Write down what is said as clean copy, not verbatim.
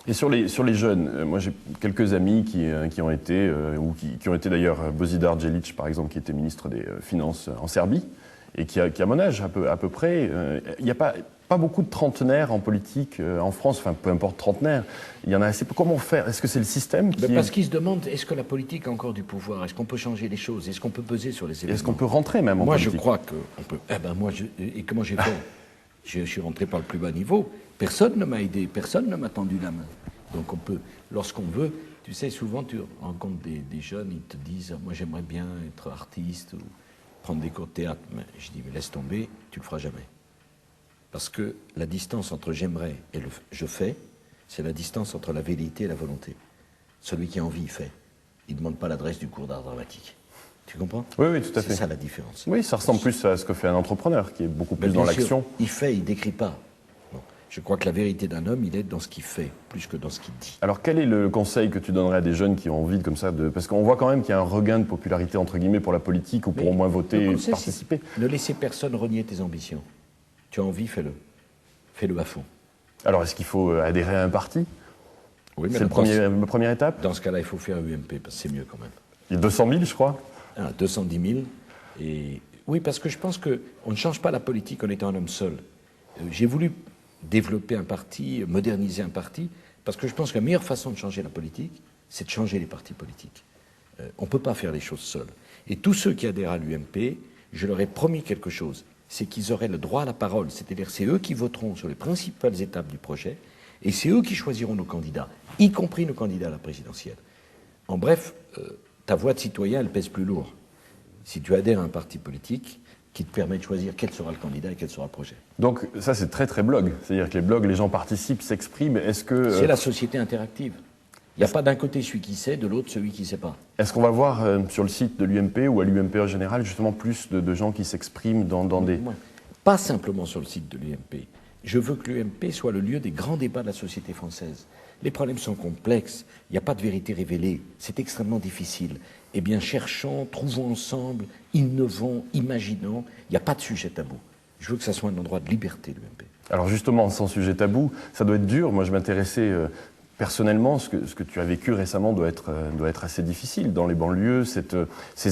Et sur les jeunes, moi j'ai quelques amis qui ont été, qui ont été d'ailleurs, Bozidar Djelic par exemple, qui était ministre des Finances en Serbie, et qui a mon âge à peu près. Il n'y a pas beaucoup de trentenaires en politique en France, enfin peu importe trentenaires, il y en a assez peu. Comment faire? Est-ce que c'est le système qui... Parce qu'ils se demandent, est-ce que la politique a encore du pouvoir? Est-ce qu'on peut changer les choses? Est-ce qu'on peut peser sur les événements? Est-ce qu'on peut rentrer même en politique? Moi je crois qu'on peut. Eh ben moi, et comment j'ai fait? Je suis rentré par le plus bas niveau, personne ne m'a aidé, personne ne m'a tendu la main. Donc on peut, lorsqu'on veut, tu sais, souvent tu rencontres des jeunes, ils te disent « moi j'aimerais bien être artiste » ou prendre des cours de théâtre. Mais je dis « mais laisse tomber, tu le feras jamais ». Parce que la distance entre « j'aimerais » et le « je fais », c'est la distance entre la velléité et la volonté. Celui qui a envie, il fait. Il ne demande pas l'adresse du cours d'art dramatique. Tu comprends? Oui, oui, tout à fait. C'est ça la différence. Oui, ça ressemble plus à ce que fait un entrepreneur, qui est beaucoup plus dans l'action. Il fait, il décrit pas. Je crois que la vérité d'un homme, il est dans ce qu'il fait, plus que dans ce qu'il dit. Alors quel est le conseil que tu donnerais à des jeunes qui ont envie comme ça de... Parce qu'on voit quand même qu'il y a un regain de popularité, entre guillemets, pour la politique, ou pour au moins voter et participer. Ne laissez personne renier tes ambitions. Tu as envie, fais-le. Fais-le à fond. Alors est-ce qu'il faut adhérer à un parti? Oui, mais c'est la première étape? Dans ce cas-là, il faut faire UMP, parce que c'est mieux quand même. Il y a 200 000, je crois. 210 000. Et... Oui, parce que je pense qu'on ne change pas la politique en étant un homme seul. J'ai voulu développer un parti, moderniser un parti, parce que je pense que la meilleure façon de changer la politique, c'est de changer les partis politiques. On ne peut pas faire les choses seuls. Et tous ceux qui adhèrent à l'UMP, je leur ai promis quelque chose, c'est qu'ils auraient le droit à la parole, c'est-à-dire c'est eux qui voteront sur les principales étapes du projet, et c'est eux qui choisiront nos candidats, y compris nos candidats à la présidentielle. En bref, ta voix de citoyen, elle pèse plus lourd. Si tu adhères à un parti politique qui te permet de choisir quel sera le candidat et quel sera le projet. Donc ça c'est très très blog, c'est-à-dire que les blogs, les gens participent, s'expriment, est-ce que... C'est la société interactive. Il n'y a pas d'un côté celui qui sait, de l'autre celui qui ne sait pas. Est-ce qu'on va voir sur le site de l'UMP ou à l'UMP en général justement plus de gens qui s'expriment dans des... Pas simplement sur le site de l'UMP. Je veux que l'UMP soit le lieu des grands débats de la société française. Les problèmes sont complexes, il n'y a pas de vérité révélée, c'est extrêmement difficile. Eh bien, cherchons, trouvons ensemble, innovons, imaginons, il n'y a pas de sujet tabou. Je veux que ça soit un endroit de liberté, l'UMP. Alors justement, sans sujet tabou, ça doit être dur. Moi, je m'intéressais personnellement, ce que tu as vécu récemment doit être assez difficile dans les banlieues, ces